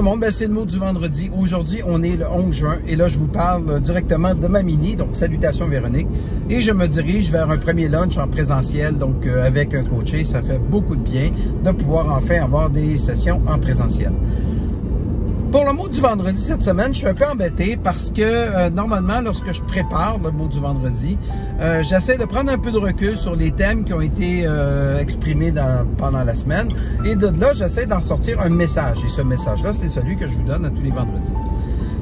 monde, ben, c'est le mot du vendredi. Aujourd'hui, on est le 11 juin et là, je vous parle directement de ma mini, donc salutations Véronique. Et je me dirige vers un premier lunch en présentiel, donc avec un coaché. Ça fait beaucoup de bien de pouvoir enfin avoir des sessions en présentiel. Pour le mot du vendredi cette semaine, je suis un peu embêté parce que normalement, lorsque je prépare le mot du vendredi, j'essaie de prendre un peu de recul sur les thèmes qui ont été exprimés pendant la semaine. Et de là, j'essaie d'en sortir un message. Et ce message-là, c'est celui que je vous donne à tous les vendredis.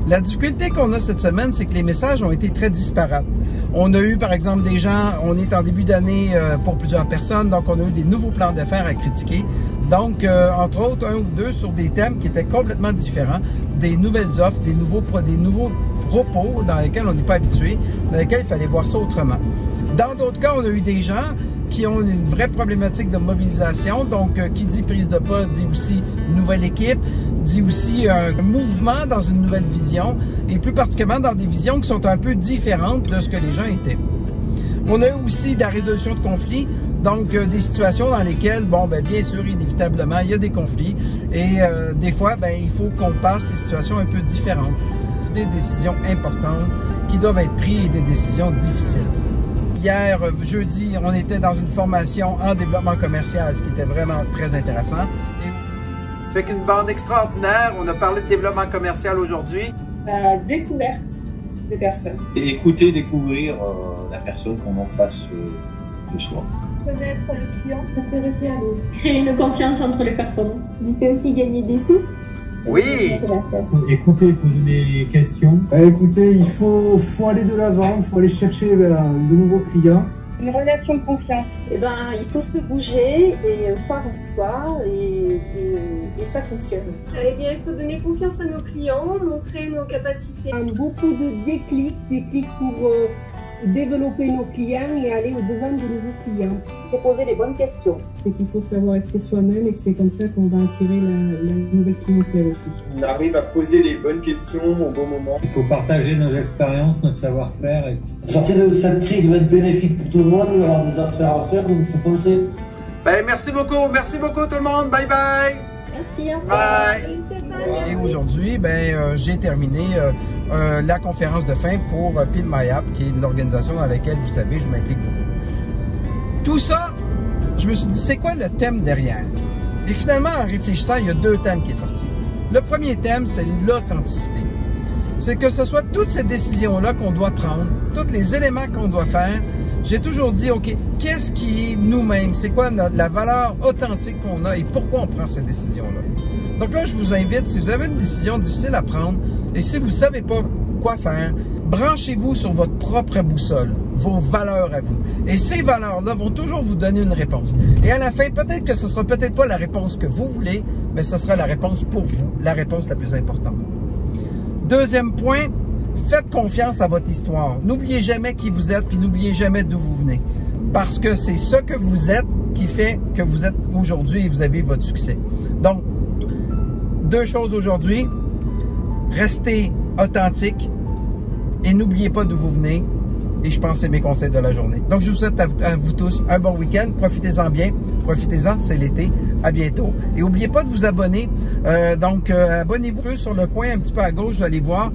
La difficulté qu'on a cette semaine, c'est que les messages ont été très disparates. On a eu, par exemple, des gens, on est en début d'année pour plusieurs personnes, donc on a eu des nouveaux plans d'affaires à critiquer. Donc, entre autres, un ou deux sur des thèmes qui étaient complètement différents, des nouvelles offres, des nouveaux propos dans lesquels on n'est pas habitué, dans lesquels il fallait voir ça autrement. Dans d'autres cas, on a eu des gens qui ont une vraie problématique de mobilisation. Donc, qui dit prise de poste, dit aussi nouvelle équipe, dit aussi un mouvement dans une nouvelle vision, et plus particulièrement dans des visions qui sont un peu différentes de ce que les gens étaient. On a eu aussi de la résolution de conflits, donc des situations dans lesquelles, bon, ben, bien sûr, inévitablement, il y a des conflits, et des fois, ben, il faut qu'on passe des situations un peu différentes, des décisions importantes qui doivent être prises et des décisions difficiles. Hier, jeudi, on était dans une formation en développement commercial, ce qui était vraiment très intéressant. Et avec une bande extraordinaire, on a parlé de développement commercial aujourd'hui. La découverte des personnes. Et écouter, découvrir la personne qu'on en face de soi. Connaître le client, s'intéresser à l'autre. Créer une confiance entre les personnes. C'est aussi gagner des sous. Oui! Écouter, poser des questions. Écoutez, il faut aller de l'avant, il faut aller chercher de nouveaux clients. Une relation de confiance. Eh ben, il faut se bouger et croire en soi et ça fonctionne. Eh bien, il faut donner confiance à nos clients, montrer nos capacités. Beaucoup de déclics pour développer nos clients et aller au-devant de nouveaux clients. C'est poser les bonnes questions. C'est qu'il faut savoir rester soi-même et que c'est comme ça qu'on va attirer la nouvelle clientèle aussi. On arrive à poser les bonnes questions au bon moment. Il faut partager nos expériences, notre savoir-faire. Sortir de cette crise va être bénéfique pour tout le monde, il y aura des affaires à faire, donc il faut foncer. Ben, merci beaucoup tout le monde, bye bye! Merci, au revoir. Bye! Salut Stéphane. Et aujourd'hui, ben, j'ai terminé la conférence de fin pour Pin My App, qui est l'organisation dans laquelle, vous savez, je m'implique beaucoup. Tout ça, je me suis dit, c'est quoi le thème derrière? Et finalement, en réfléchissant, il y a deux thèmes qui sont sortis. Le premier thème, c'est l'authenticité. C'est que ce soit toutes ces décisions-là qu'on doit prendre, tous les éléments qu'on doit faire. J'ai toujours dit, OK, qu'est-ce qui est nous-mêmes? C'est quoi la valeur authentique qu'on a et pourquoi on prend cette décision-là? Donc là, je vous invite, si vous avez une décision difficile à prendre et si vous ne savez pas quoi faire, branchez-vous sur votre propre boussole, vos valeurs à vous. Et ces valeurs-là vont toujours vous donner une réponse. Et à la fin, peut-être que ce ne sera peut-être pas la réponse que vous voulez, mais ce sera la réponse pour vous, la réponse la plus importante. Deuxième point, faites confiance à votre histoire. N'oubliez jamais qui vous êtes, puis n'oubliez jamais d'où vous venez. Parce que c'est ce que vous êtes qui fait que vous êtes aujourd'hui et vous avez votre succès. Donc, deux choses aujourd'hui. Restez authentique et n'oubliez pas d'où vous venez. Et je pense que c'est mes conseils de la journée. Donc, je vous souhaite à vous tous un bon week-end. Profitez-en bien. Profitez-en, c'est l'été. À bientôt. Et n'oubliez pas de vous abonner. Abonnez-vous sur le coin, un petit peu à gauche, vous allez voir.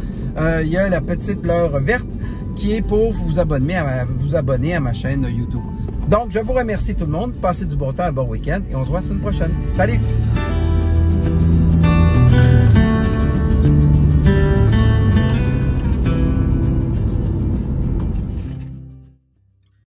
Il y a la petite fleur verte qui est pour vous abonner à ma chaîne YouTube. Donc, je vous remercie tout le monde. Passez du bon temps, un bon week-end. Et on se voit la semaine prochaine. Salut!